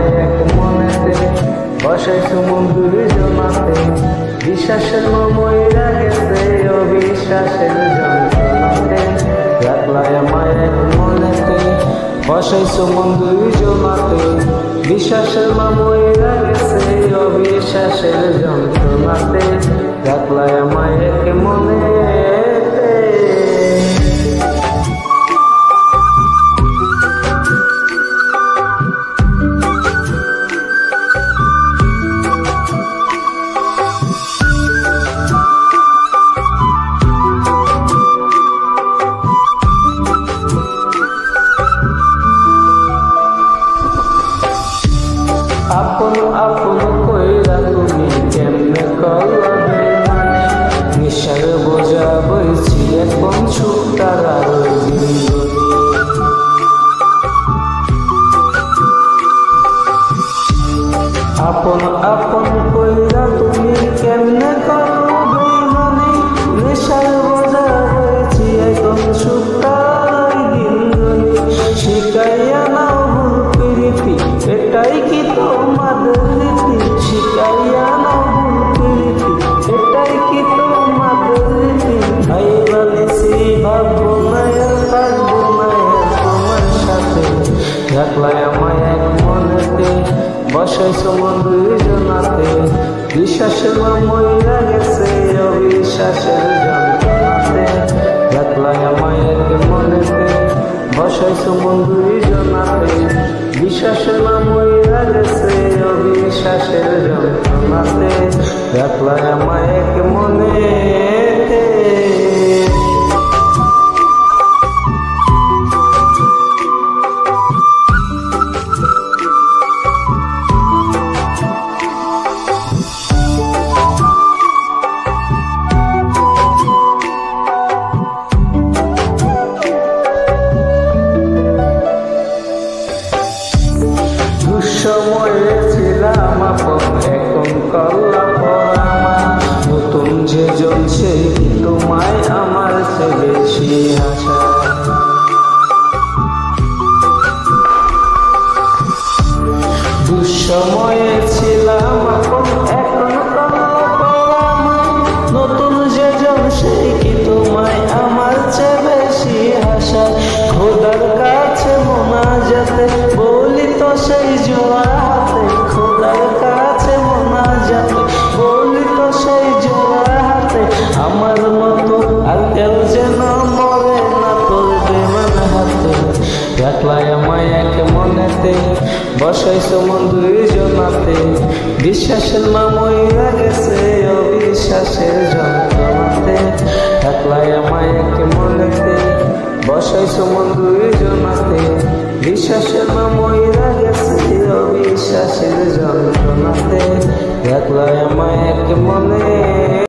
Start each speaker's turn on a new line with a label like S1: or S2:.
S1: আমায় এক মনেতে বসাইছো মন দুইজনাতে। বিশ্বাসের ময়রা গেছে অবিশ্বাসের যন্ত্রণাতে। রাখলাই আমায় এক মনেতে বসাইছো মন দুইজনাতে। বিশ্বাসের ময়রা গেছে অবিশ্বাসের যন্ত্রণাতে। রাখলাই আমায় এক মনেতে। আপন আপন কইরা তুমি কেমনে করবে মানে। নিশার বোঝা বইছি এখন সুতার আর আপন আপন কইরা তুমি কেমনে করবে মানে। নিশার বোঝা বইছি এখন সুতার দিনগুলি। শিখাইয়া নাও ভুল প্রীতি এটাই কি তোমাদের রীতি। শিখাইয়া নাও ভুল প্রীতি এটাই কি তোমাদের রীতি। ভাই বলেছি ভাববো না থাকবো না তোমার সাথে। রাখলাই আমায় এক মনেতে বসাইছো মন দুইজনাতে। বিশ্বাসের ময়রা গেছে অবিশ্বাসের যন্ত্রণাতে। রাখলাই আমায় এক মনেতে বসাইছো মন দুইজনাতে। বিশ্বাসের ময়রা গেছে অবিশ্বাসের যন্ত্রণাতে। রাখলাই আমায় এক মনেতে। দুঃসময়ে ছিলাম আপন এখন করলা পরামা। নতুন যে জ্বলছে তোমায় আমার সে বেশি আশা। দুঃসময়ে ছিলাম আপন এখন করলা পরামা। নতুন যে জ্বলছে কি তোমায় আমার চেয়ে বেশি আশা। খোদার কাছে মোনাজাতে বলি তো সেই জোড়া হাতে। খোদার কাছে মোনাজাতে বলি তো সেই জোড়া হাতে। আমার মতো আর কেউ যেন মরে না তোর বেমান হাতে। রাখলাই আমায় এক মনেতে বসাইছো মন দুইজনাতে। বিশ্বাসের ময়রা গেছে অবিশ্বাসের যন্ত্রণাতে। রাখলাই আমায় এক মনেতে বসাইছো মন দুইজনাতে। বিশ্বাসের ময়রা গেছে অবিশ্বাসের যন্ত্রণাতে। রাখলাই আমায় এক মনে।